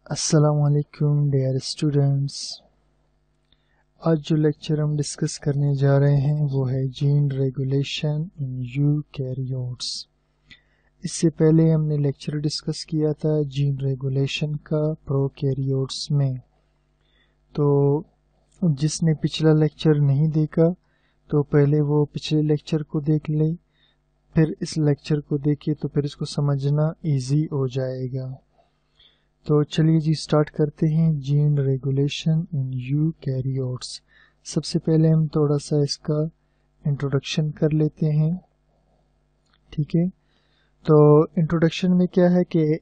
अस्सलामुअलैकुम dear students. आज जो लेक्चर हम डिस्कस करने जा रहे हैं वो है जीन रेगुलेशन इन यूकैरियोट्स। इससे पहले हमने लेक्चर डिस्कस किया था जीन रेगुलेशन का प्रोकैरियोट्स में। तो जिसने पिछला लेक्चर नहीं देखा तो पहले वो पिछले लेक्चर को देख ले, फिर इस लेक्चर को देखे तो फिर इसको समझना इजी हो जाएगा। तो चलिए जी स्टार्ट करते हैं जीन रेगुलेशन इन यूकैरियोट्स। सबसे पहले हम थोड़ा सा इसका इंट्रोडक्शन कर लेते हैं, ठीक है। तो इंट्रोडक्शन में क्या है कि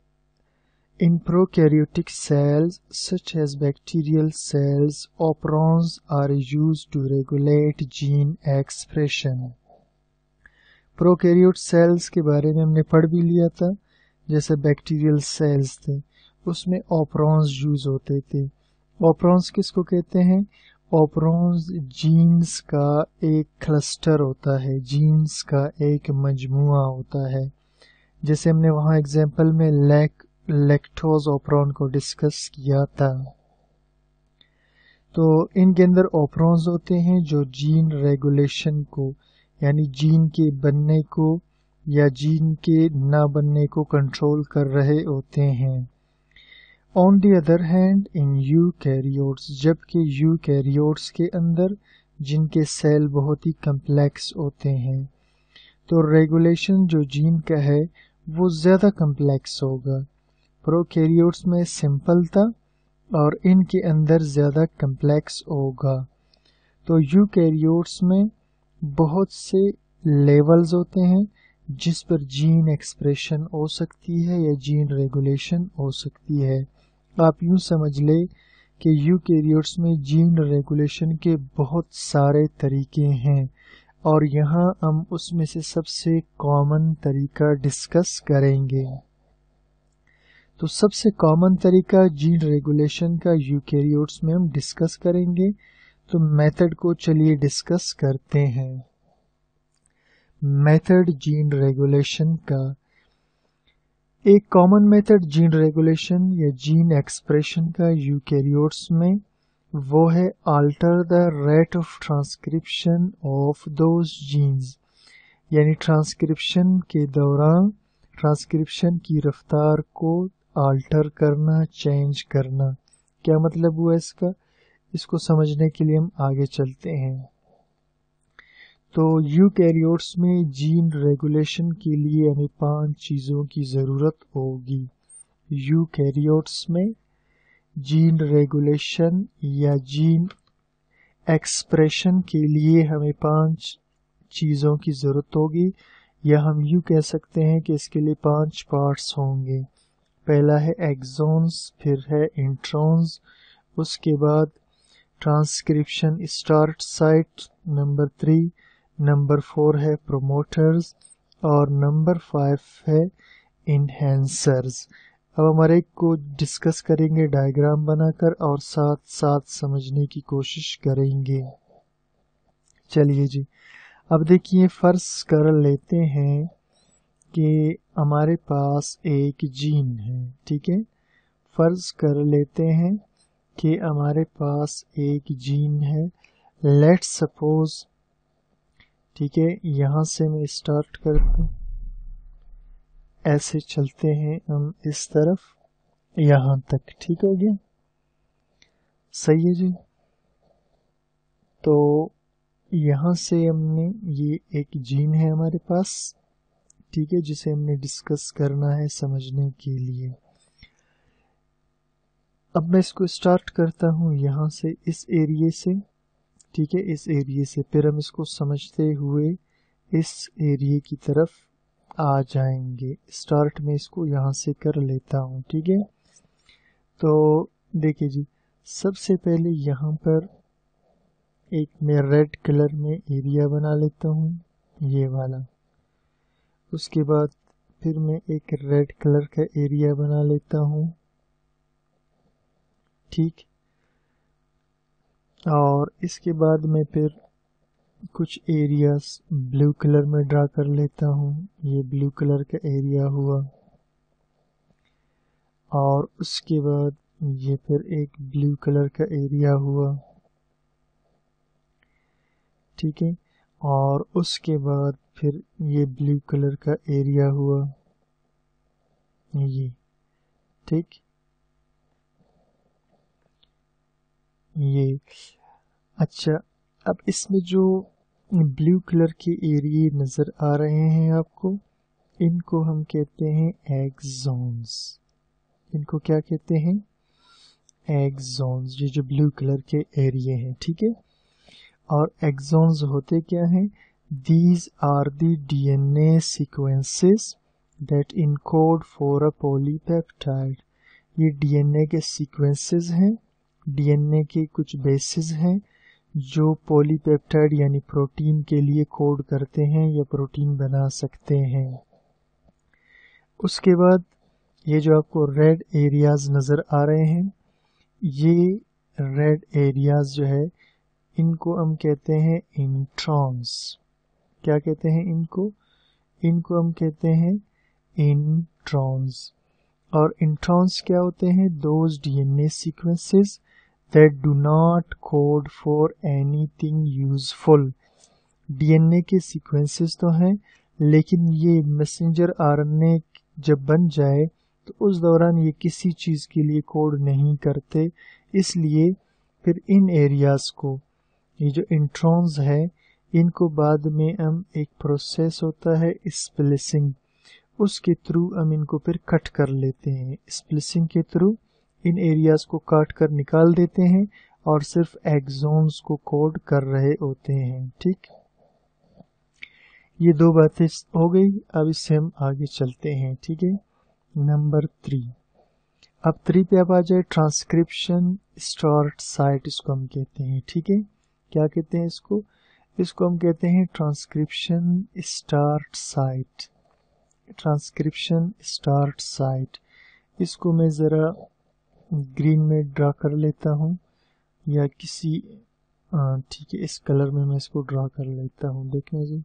in prokaryotic cells such as bacterial cells operons are used to regulate gene expression. Prokaryote cells के बारे में हमने पढ़ भी लिया था। जैसे बैक्टीरियल सेल्स थे उसमें ऑपरॉन्स यूज होते थे। ऑपरॉन्स किसको कहते हैं? ऑपरॉन्स जीन्स का एक क्लस्टर होता है, जीन्स का एक मजमुआ होता है। जैसे हमने वहां एग्जांपल में लैक्टोज ऑपरॉन को डिस्कस किया था। तो इनके अंदर ऑपरॉन्स होते हैं जो जीन रेगुलेशन को, यानी जीन के बनने को या जीन के ना बनने को कंट्रोल कर रहे होते हैं। On the other hand in eukaryotes, जबकि यूकैरियोट्स के अंदर जिनके सेल बहुत ही कम्प्लेक्स होते हैं, तो रेगुलेशन जो जीन का है वो ज़्यादा कम्प्लेक्स होगा। प्रोकैरियोट्स में सिंपल था और इनके अंदर ज़्यादा कम्प्लेक्स होगा। तो यूकैरियोट्स में बहुत से लेवल्स होते हैं जिस पर जीन एक्सप्रेशन हो सकती है या जीन रेगुलेशन हो सकती है। आप यूं समझ ले कि यूकैरियोट्स में जीन रेगुलेशन के बहुत सारे तरीके हैं और यहाँ हम उसमें से सबसे कॉमन तरीका डिस्कस करेंगे। तो सबसे कॉमन तरीका जीन रेगुलेशन का यूकैरियोट्स में हम डिस्कस करेंगे। तो मेथड को चलिए डिस्कस करते हैं। मेथड जीन रेगुलेशन का एक कॉमन मेथड जीन रेगुलेशन या जीन एक्सप्रेशन का यूकैरियोट्स में वो है alter the rate of transcription of those genes, यानी ट्रांसक्रिप्शन के दौरान ट्रांसक्रिप्शन की रफ्तार को अल्टर करना, चेंज करना। क्या मतलब हुआ इसका? इसको समझने के लिए हम आगे चलते हैं। तो यूकैरियोट्स में जीन रेगुलेशन के लिए हमें 5 चीज़ों की ज़रूरत होगी। यूकैरियोट्स में जीन रेगुलेशन या जीन एक्सप्रेशन के लिए हमें 5 चीज़ों की ज़रूरत होगी, या हम यूँ कह सकते हैं कि इसके लिए 5 पार्ट्स होंगे। पहला है एक्सॉन्स, फिर है इंट्रॉन्स, उसके बाद transcription start site, number 3, number 4 है प्रोमोटर्स और नंबर 5 है इनहेंसर्स। अब हमारे को डिस्कस करेंगे डायग्राम बनाकर और साथ साथ समझने की कोशिश करेंगे। चलिए जी, अब देखिए फर्ज कर लेते हैं कि हमारे पास एक जीन है, ठीक है। फर्ज कर लेते हैं कि हमारे पास एक जीन है। लेट्स सपोज, ठीक है, यहाँ से मैं स्टार्ट करते हैं, ऐसे चलते हैं हम इस तरफ यहाँ तक, ठीक हो गया, सही है जी। तो यहाँ से हमने ये एक जीन है हमारे पास, ठीक है, जिसे हमने डिस्कस करना है समझने के लिए। अब मैं इसको स्टार्ट करता हूँ यहाँ से, इस एरिया से, ठीक है, इस एरिया से, फिर हम इसको समझते हुए इस एरिया की तरफ आ जाएंगे। स्टार्ट में इसको यहाँ से कर लेता हूँ, ठीक है। तो देखिए जी, सबसे पहले यहाँ पर एक मैं रेड कलर में एरिया बना लेता हूँ, ये वाला। उसके बाद फिर मैं एक रेड कलर का एरिया बना लेता हूँ, ठीक। और इसके बाद मैं फिर कुछ एरियाज ब्लू कलर में ड्रा कर लेता हूँ, ये ब्लू कलर का एरिया हुआ। और उसके बाद ये फिर एक ब्लू कलर का एरिया हुआ, ठीक है। और उसके बाद फिर ये ब्लू कलर का एरिया हुआ, ये, ठीक, ये। अच्छा, अब इसमें जो ब्लू कलर के एरिया नज़र आ रहे हैं आपको, इनको हम कहते हैं एक्सॉन्स। इनको क्या कहते हैं? एक्सॉन्स। ये जो ब्लू कलर के एरिया हैं, ठीक है। और एक्सॉन्स होते क्या हैं? These are the DNA sequences that encode for a polypeptide. ये डीएनए के सीक्वेंसेस हैं, डीएनए के कुछ बेसिस हैं जो पॉलीपेप्टाइड यानी प्रोटीन के लिए कोड करते हैं या प्रोटीन बना सकते हैं। उसके बाद ये जो आपको रेड एरियाज नज़र आ रहे हैं, ये रेड एरियाज जो है इनको हम कहते हैं इंट्रॉन्स। क्या कहते हैं इनको? इनको हम कहते हैं इंट्रॉन्स। और इंट्रॉन्स क्या होते हैं? Those DNA sequences that do not code for anything useful। DNA के सीक्वेंसेस तो हैं, लेकिन ये मैसेंजर आरएनए जब बन जाए तो उस दौरान ये किसी चीज़ के लिए कोड नहीं करते। इसलिए फिर इन एरियाज को, ये जो इंट्रॉन्स है, इनको बाद में हम एक प्रोसेस होता है स्प्लिसिंग, उसके थ्रू हम इनको फिर कट कर लेते हैं। स्प्लिसिंग के थ्रू इन एरियाज को काट कर निकाल देते हैं और सिर्फ एक्सॉन्स को कोड कर रहे होते हैं, ठीक। ये दो बातें हो गई। अब इससे हम आगे चलते हैं, ठीक है। नंबर 3। अब 3 पे अब आ जाए ट्रांसक्रिप्शन स्टार्ट साइट, इसको हम कहते हैं, ठीक है। क्या कहते हैं इसको? इसको हम कहते हैं transcription start site. Transcription start site, इसको मैं ज़रा ग्रीन में ड्रा कर लेता हूँ, या किसी, ठीक है, इस कलर में मैं इसको ड्रा कर लेता हूँ। देखने जी,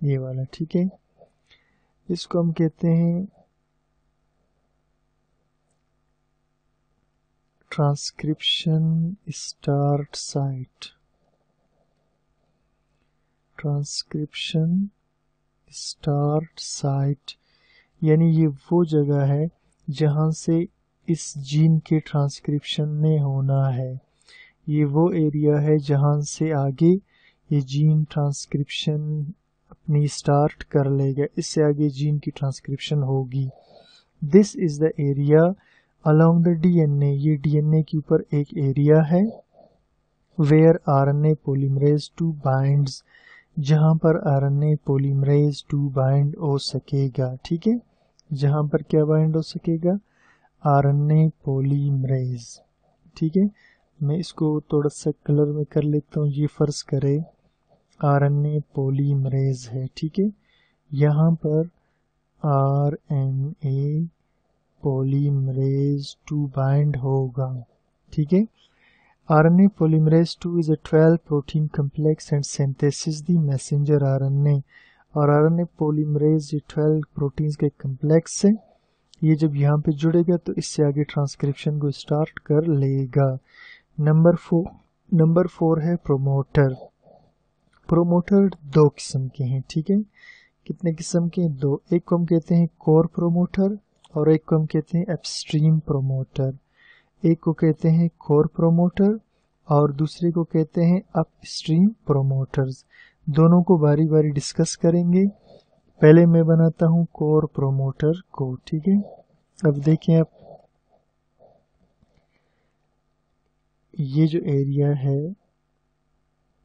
ये वाला, ठीक है। इसको हम कहते हैं transcription start site. Transcription start site यानी ये वो जगह है जहाँ से इस जीन के ट्रांसक्रिप्शन ने होना है। ये वो एरिया है जहाँ से आगे ये जीन ट्रांसक्रिप्शन अपनी स्टार्ट कर लेगा, इससे आगे जीन की ट्रांसक्रिप्शन होगी। This is the area along the DNA. ये डीएनए के ऊपर एक एरिया है वेयर आरएनए पॉलीमरेज 2 बाइंड्स, जहाँ पर आरएनए पॉलीमरेज 2 बाइंड हो सकेगा, ठीक है। जहाँ पर क्या बाइंड हो सकेगा? आरएनए पॉलीमरेज, ठीक है। मैं इसको थोड़ा सा कलर में कर लेता हूँ। ये फर्ज करे आरएनए पॉलीमरेज है, ठीक है। यहाँ पर आरएनए पॉलीमरेज 2 बाइंड होगा, ठीक है। RNA polymerase 2 is a 12 protein complex and synthesis the messenger RNA। और RNA polymerase ये 12 प्रोटीन्स के कम्प्लेक्स है। ये जब यहाँ पे जुड़ेगा तो इससे आगे ट्रांसक्रिप्शन को स्टार्ट कर लेगा। नंबर 4 है प्रोमोटर। प्रोमोटर 2 किस्म के हैं, ठीक है। कितने किस्म के? 2। एक को हम कहते हैं कोर प्रोमोटर और एक को हम कहते हैं अपस्ट्रीम प्रोमोटर। एक को कहते हैं कोर प्रोमोटर और दूसरे को कहते हैं अपस्ट्रीम प्रोमोटर्स। दोनों को बारी बारी डिस्कस करेंगे। पहले मैं बनाता हूं कोर प्रोमोटर को, ठीक है। अब देखें आप, ये जो एरिया है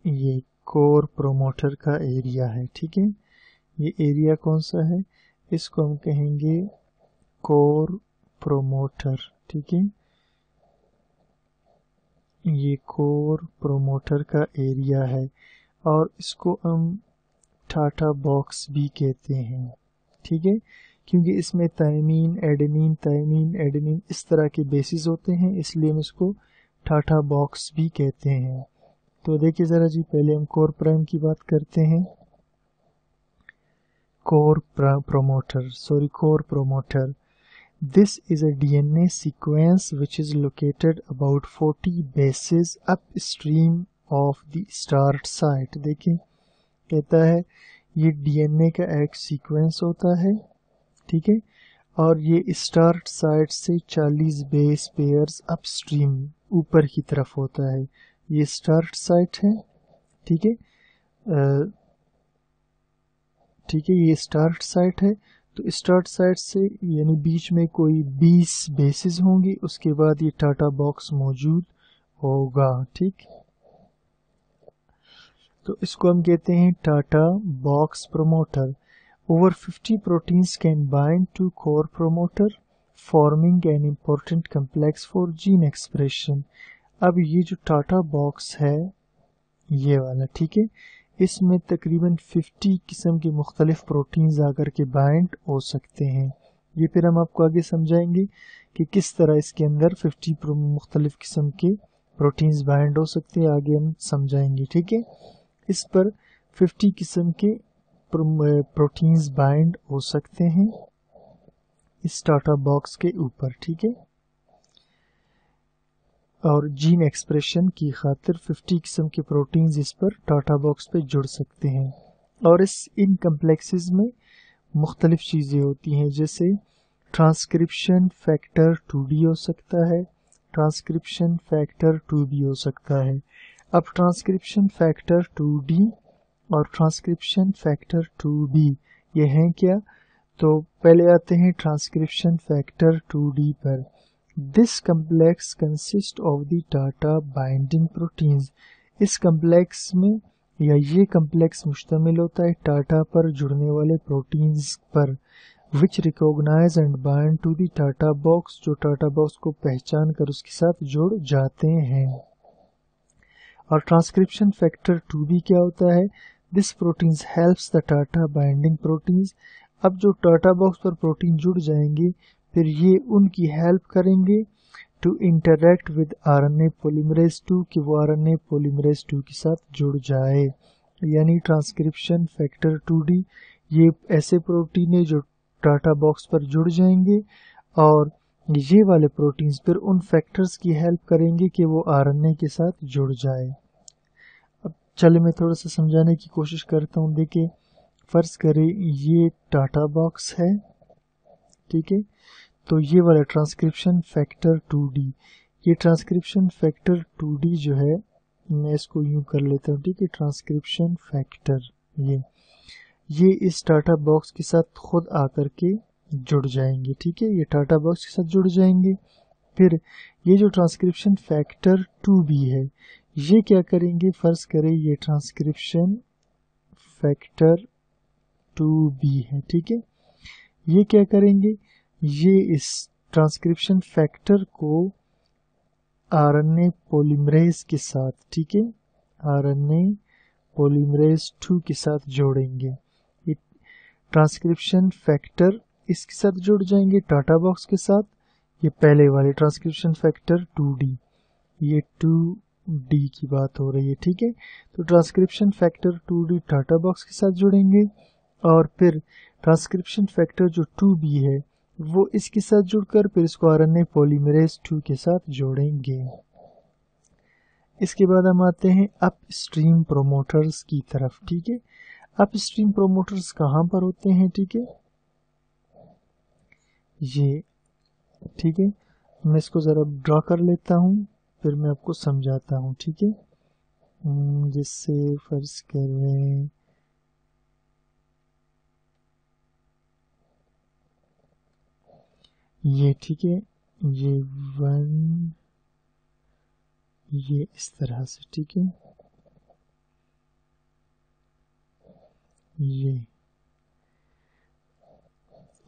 ये कोर प्रोमोटर का एरिया है, ठीक है। ये एरिया कौन सा है? इसको हम कहेंगे कोर प्रोमोटर, ठीक है। ये कोर प्रोमोटर का एरिया है और इसको हम टाटा बॉक्स भी कहते हैं, ठीक है, क्योंकि इसमें थायमीन, एडेनिन इस तरह के बेसिस होते हैं, इसलिए हम इसको टाटा बॉक्स भी कहते हैं। तो देखिए ज़रा जी, पहले हम कोर प्राइम की बात करते हैं। Core promoter. This is a DNA sequence which is located about 40 bases upstream of the start site। देखिए कहता है ये डीएनए का एक सीक्वेंस होता है, ठीक है, और ये स्टार्ट साइट से 40 बेस पेयर्स अपस्ट्रीम ऊपर की तरफ होता है। ये स्टार्ट साइट है, ठीक है, ठीक है, ये स्टार्ट साइट है। तो स्टार्ट साइट से यानी बीच में कोई 20 बेसिस होंगी, उसके बाद ये टाटा बॉक्स मौजूद होगा, ठीक। तो इसको हम कहते हैं TATA box promoter. Over 50 proteins can bind to core promoter, forming an important complex for gene expression। अब ये जो टाटा बॉक्स है ये वाला, ठीक है, इसमें तकरीबन 50 किस्म के मुख्तलिफ प्रोटीन्स आकर के बाइंड हो सकते हैं। ये फिर हम आपको आगे समझाएंगे कि किस तरह इसके अंदर 50 मुख्तलिफ किस्म के प्रोटीन्स बाइंड हो सकते हैं, आगे हम समझाएंगे, ठीक है। इस पर 50 किस्म के प्रोटीन्स बाइंड हो सकते हैं इस टाटा बॉक्स के ऊपर, ठीक है, और जीन एक्सप्रेशन की खातिर 50 किस्म के प्रोटीन्स इस पर टाटा बॉक्स पे जुड़ सकते हैं। और इन कम्प्लेक्सेस में मुख्तलिफ चीज़ें होती हैं, जैसे ट्रांसक्रिप्शन फैक्टर 2D हो सकता है, ट्रांसक्रिप्शन फैक्टर 2B हो सकता है। अब ट्रांसक्रिप्शन फैक्टर 2D और ट्रांसक्रिप्शन फैक्टर 2B ये हैं क्या? तो पहले आते हैं ट्रांसक्रिप्शन फैक्टर 2D पर। This complex consist of the TATA binding proteins. इस कम्प्लेक्स में या ये कम्प्लेक्स मुश्तमिल होता है टाटा पर जुड़ने वाले प्रोटीन्स पर, which recognise and bind to the TATA box, जो टाटा बॉक्स को पहचान कर उसके साथ जुड़ जाते हैं। और ट्रांसक्रिप्शन फैक्टर 2B क्या होता है? This proteins helps the TATA binding proteins. अब जो टाटा बॉक्स पर प्रोटीन जुड़ जाएंगे फिर ये उनकी हेल्प करेंगे to interact with RNA polymerase 2 कि वो आरएनए पॉलीमरेज 2 के साथ जुड़ जाए। यानी ट्रांसक्रिप्शन फैक्टर 2D ये ऐसे प्रोटीन है जो टाटा बॉक्स पर जुड़ जाएंगे और ये वाले प्रोटीन्स फिर उन फैक्टर्स की हेल्प करेंगे कि वो आरएनए के साथ जुड़ जाए। अब चले मैं थोड़ा सा समझाने की कोशिश करता हूँ। देखिए फर्ज करें ये टाटा बॉक्स है, ठीक है, तो ये वाला ट्रांसक्रिप्शन फैक्टर 2D, ये ट्रांसक्रिप्शन फैक्टर 2D जो है मैं इसको यूं कर लेता हूँ, ठीक है, ट्रांसक्रिप्शन फैक्टर ये इस टाटा बॉक्स के साथ खुद आकर के जुड़ जाएंगे, ठीक है, ये टाटा बॉक्स के साथ जुड़ जाएंगे। फिर ये जो ट्रांसक्रिप्शन फैक्टर 2B है ये क्या करेंगे, फर्ज करें ये ट्रांसक्रिप्शन फैक्टर 2B है, ठीक है, ये क्या करेंगे, ये इस ट्रांसक्रिप्शन फैक्टर को आरएनए पॉलीमरेज के साथ, ठीक है, आरएनए पॉलीमरेज 2 के साथ जोड़ेंगे। ये ट्रांसक्रिप्शन फैक्टर इसके साथ जुड़ जाएंगे टाटा बॉक्स के साथ, ये पहले वाले ट्रांसक्रिप्शन फैक्टर 2D, ये 2D की बात हो रही है, ठीक है। तो transcription factor 2D TATA box के साथ जुड़ेंगे और फिर ट्रांसक्रिप्शन फैक्टर जो 2B है वो इसके साथ जुड़कर फिर इसको आरएनए पॉलीमरेज 2 के साथ जोड़ेंगे। इसके बाद हम आते हैं अपस्ट्रीम प्रोमोटर्स की तरफ, ठीक है। अपस्ट्रीम प्रोमोटर्स कहाँ पर होते हैं, ठीक है, ये, ठीक है, मैं इसको जरा ड्रॉ कर लेता हूँ फिर मैं आपको समझाता हूँ, ठीक है, जिससे फर्ज करें ये, ठीक है, ये 1 ये इस तरह से, ठीक है,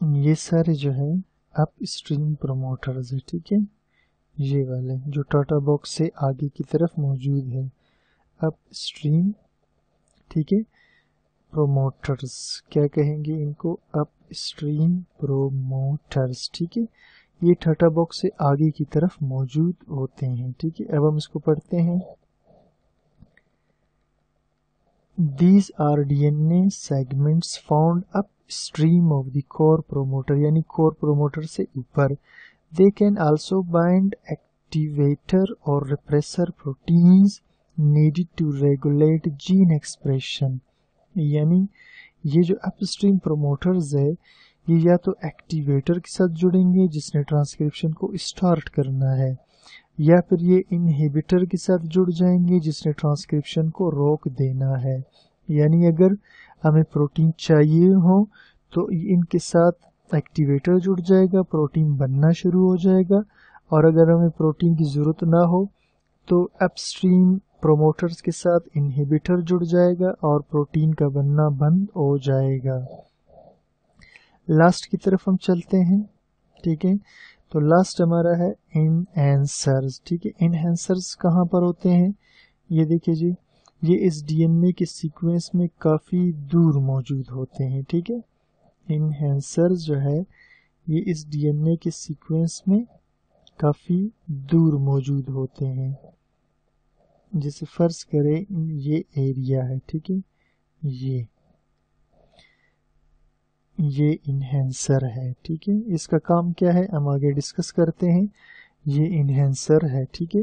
ये सारे जो है अपस्ट्रीम प्रोमोटर्स है, ठीक है, ये वाले जो टाटा बॉक्स से आगे की तरफ मौजूद है अपस्ट्रीम, ठीक है, प्रोमोटर्स क्या कहेंगे इनको, अपस्ट्रीम प्रोमोटर्स, ठीक है, ये टाटा बॉक्स से आगे की तरफ मौजूद होते हैं, ठीक है। अब हम इसको पढ़ते हैं। These are DNA segments found stream of the core promoter, यानी कोर प्रोमोटर से ऊपर। They can also bind activator और repressor proteins needed to regulate gene expression, यानी ये जो अपस्ट्रीम प्रोमोटर्स है ये या तो एक्टिवेटर के साथ जुड़ेंगे जिसने ट्रांसक्रिप्शन को स्टार्ट करना है, या फिर ये इनहिबिटर के साथ जुड़ जाएंगे जिसने ट्रांसक्रिप्शन को रोक देना है। यानी अगर हमें प्रोटीन चाहिए हो तो इनके साथ एक्टिवेटर जुड़ जाएगा, प्रोटीन बनना शुरू हो जाएगा, और अगर हमें प्रोटीन की ज़रूरत ना हो तो अपस्ट्रीम प्रोमोटर्स के साथ इनहिबिटर जुड़ जाएगा और प्रोटीन का बनना बंद हो जाएगा। लास्ट की तरफ हम चलते हैं, ठीक है। तो लास्ट हमारा है इनहेंसर्स, ठीक है। इनहेंसर्स कहाँ पर होते हैं, ये देखिए जी, ये इस डीएनए के सीक्वेंस में काफ़ी दूर मौजूद होते हैं, ठीक है। इनहेंसर्स जो है ये इस डीएनए के सीक्वेंस में काफ़ी दूर मौजूद होते हैं। जैसे फर्ज करें ये एरिया है, ठीक है, ये इनहेंसर है, ठीक है। इसका काम क्या है हम आगे डिस्कस करते हैं। ये इनहेंसर है, ठीक है।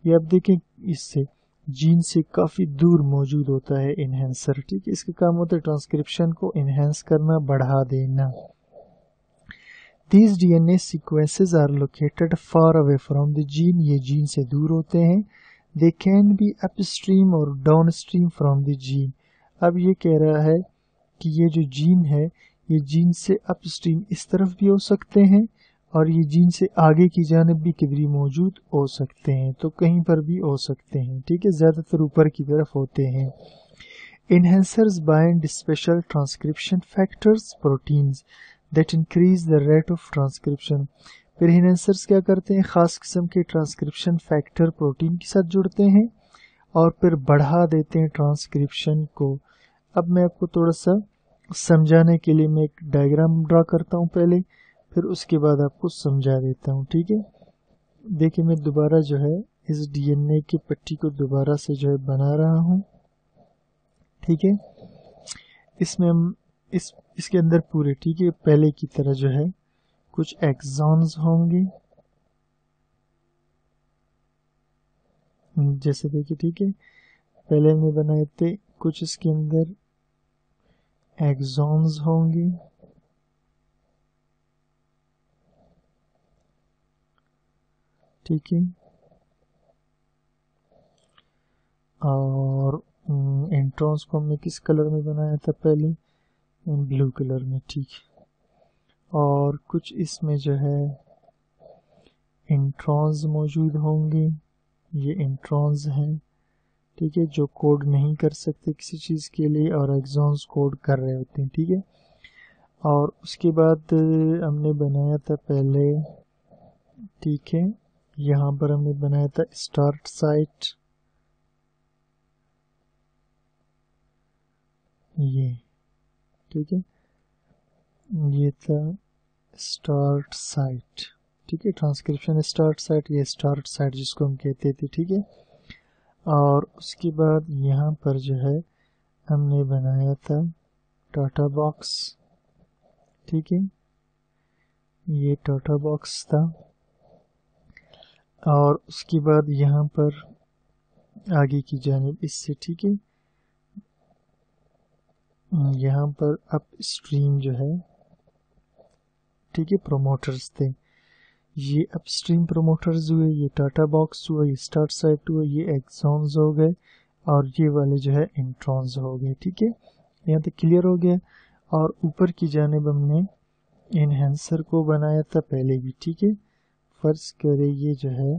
ये आप देखें इससे जीन से काफ़ी दूर मौजूद होता है इनहेंसर, ठीक है। इसका काम होता है ट्रांसक्रिप्शन को इनहेंस करना, बढ़ा देना। These DNA sequences are located far away from the gene, ये जीन से दूर होते हैं। They can be upstream or downstream from the gene। अब ये कह रहा है कि ये जो जीन है ये जीन से अपस्ट्रीम इस तरफ भी हो सकते हैं और ये जीन से आगे की जानिब भी किधर मौजूद हो सकते हैं, तो कहीं पर भी हो सकते हैं, ठीक है। ज़्यादातर ऊपर की तरफ होते हैं। Enhancers bind special transcription factors, proteins that increase the rate of transcription। फिर enhancers क्या करते हैं, ख़ास किस्म के ट्रांसक्रिप्शन फैक्टर प्रोटीन के साथ जुड़ते हैं और फिर बढ़ा देते हैं ट्रांसक्रिप्शन को। अब मैं आपको थोड़ा सा समझाने के लिए मैं एक डायग्राम ड्रा करता हूँ पहले, फिर उसके बाद आपको समझा देता हूँ, ठीक है। देखिए मैं दोबारा जो है इस डीएनए की पट्टी को दोबारा से जो है बना रहा हूँ, ठीक है। इसमें हम इसके अंदर पूरे, ठीक है, पहले की तरह जो है कुछ एक्सॉन्स होंगे, जैसे देखिए, ठीक है। पहले हमने बनाए थे कुछ इसके अंदर एक्सॉन्स होंगे, ठीक है, और इंट्रॉन्स को हमने किस कलर में बनाया था पहले, ब्लू कलर में, ठीक है। और कुछ इसमें जो है इंट्रॉन्स मौजूद होंगे, ये इंट्रॉन्स हैं, ठीक है, जो कोड नहीं कर सकते किसी चीज़ के लिए और एक्सॉन्स कोड कर रहे होते हैं, ठीक है। और उसके बाद हमने बनाया था पहले, ठीक है, यहाँ पर हमने बनाया था स्टार्ट साइट, ये, ठीक है, ये था स्टार्ट साइट, ठीक है, ट्रांसक्रिप्शन स्टार्ट साइट, ये स्टार्ट साइट जिसको हम कहते थे, ठीक है। और उसके बाद यहाँ पर जो है हमने बनाया था टाटा बॉक्स, ठीक है, ये टाटा बॉक्स था। और उसके बाद यहाँ पर आगे की जानिब इससे, ठीक है, यहाँ पर अप स्ट्रीम जो है, ठीक है, प्रोमोटर्स थे, ये अपस्ट्रीम प्रोमोटर्स हुए, ये टाटा बॉक्स हुआ, ये स्टार्ट साइट हुआ, ये एक्सॉन्स हो गए और ये वाले जो है इंट्रॉन्स हो गए, ठीक है। यहाँ तक क्लियर हो गया। और ऊपर की जानिब हमने इनहेंसर को बनाया था पहले भी, ठीक है। फर्ज करें ये जो है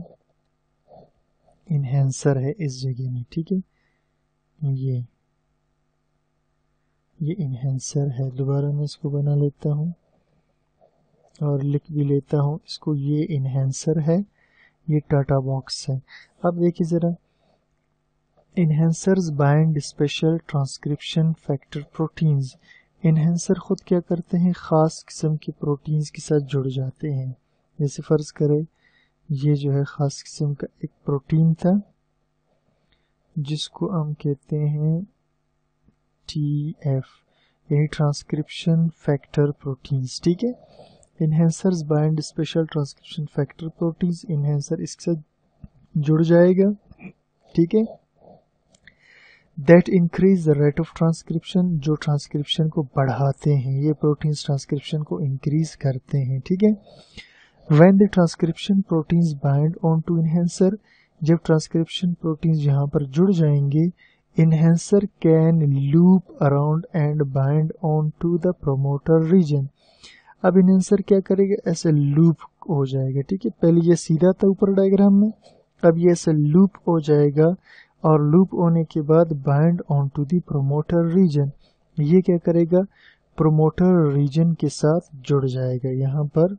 इनहेंसर है इस जगह में, ठीक है, ये इनहेंसर है। दोबारा मैं इसको बना लेता हूँ और लिख भी लेता हूँ इसको, ये इनहेंसर है, ये टाटा बॉक्स है। अब देखिए ज़रा, enhancers bind special transcription factor proteins. Enhancer खुद क्या करते हैं, ख़ास किस्म के प्रोटीन्स के साथ जुड़ जाते हैं। जैसे फ़र्ज़ करें ये जो है ख़ास किस्म का एक प्रोटीन था जिसको हम कहते हैं TF, यानी ट्रांसक्रिप्शन फैक्टर प्रोटीन्स, ठीक है। Enhancers bind special transcription factor proteins, enhancer इसके साथ जुड़ जाएगा, ठीक है। That increase the rate of transcription, जो ट्रांसक्रिप्शन को बढ़ाते हैं, ये प्रोटीन्स ट्रांसक्रिप्शन को इंक्रीज करते हैं, ठीक है। When the transcription proteins bind on to enhancer, जब ट्रांसक्रिप्शन प्रोटीन्स यहाँ पर जुड़ जाएंगे, enhancer can loop around and bind on to the promoter region. अब इन्हेंसर क्या करेगा, ऐसे लूप हो जाएगा, ठीक है। पहले ये सीधा था ऊपर डायग्राम में, अब ये ऐसे लूप हो जाएगा और लूप होने के बाद bind on to the promoter region, ये क्या करेगा, प्रोमोटर रीजन के साथ जुड़ जाएगा। यहाँ पर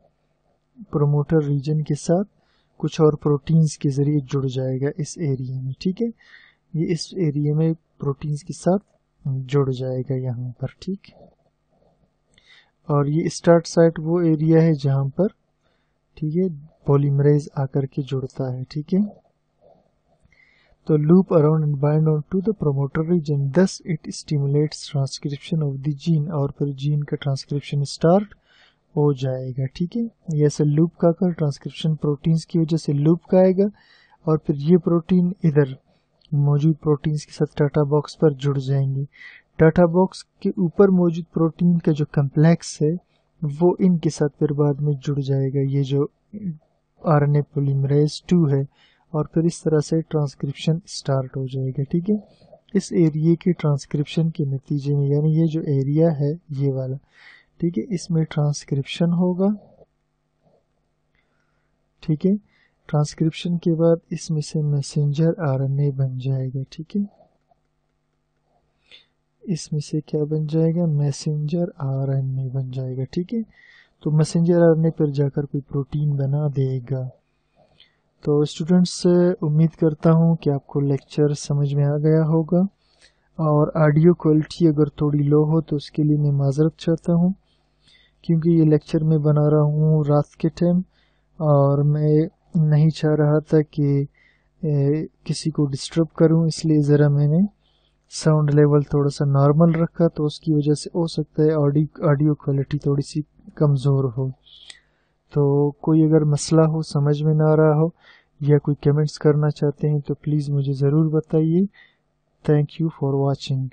प्रोमोटर रीजन के साथ कुछ और प्रोटीन्स के जरिए जुड़ जाएगा इस एरिया में, ठीक है। ये इस एरिया में प्रोटीन्स के साथ जुड़ जाएगा यहाँ पर, ठीक। और ये स्टार्ट साइट वो एरिया है जहाँ पर, ठीक है, पॉलीमरेज आकर के जुड़ता है, ठीक है। तो loop around and bind on to the promoter region, thus it stimulates transcription of the gene, और फिर जीन का ट्रांसक्रिप्शन स्टार्ट हो जाएगा, ठीक है। ये ऐसे लूप का कर ट्रांसक्रिप्शन प्रोटीन्स की वजह से लूप का आएगा, और फिर ये प्रोटीन इधर मौजूद प्रोटीन्स के साथ टाटा बॉक्स पर जुड़ जाएंगे। टाटा बॉक्स के ऊपर मौजूद प्रोटीन का जो कम्प्लेक्स है वो इनके साथ फिर बाद में जुड़ जाएगा, ये जो आरएनए पॉलीमरेज 2 है, और फिर इस तरह से ट्रांसक्रिप्शन स्टार्ट हो जाएगा, ठीक है। इस एरिया के ट्रांसक्रिप्शन के नतीजे में, यानी ये जो एरिया है ये वाला, ठीक है, इसमें ट्रांसक्रिप्शन होगा, ठीक है। ट्रांसक्रिप्शन के बाद इसमें से मैसेंजर आरएनए बन जाएगा, ठीक है। इसमें से क्या बन जाएगा, मैसेंजर आरएनए बन जाएगा, ठीक है। तो मैसेंजर आरएनए पर जाकर कोई प्रोटीन बना देगा। तो स्टूडेंट्स, उम्मीद करता हूँ कि आपको लेक्चर समझ में आ गया होगा, और ऑडियो क्वालिटी अगर थोड़ी लो हो तो उसके लिए मैं माजरत चाहता हूँ, क्योंकि ये लेक्चर मैं बना रहा हूँ रात के टाइम, और मैं नहीं चाह रहा था कि किसी को डिस्टर्ब करूं, इसलिए ज़रा मैंने साउंड लेवल थोड़ा सा नॉर्मल रखा, तो उसकी वजह से हो सकता है ऑडियो क्वालिटी थोड़ी सी कमज़ोर हो। तो कोई अगर मसला हो, समझ में ना आ रहा हो, या कोई कमेंट्स करना चाहते हैं तो प्लीज़ मुझे ज़रूर बताइए। Thank you for watching.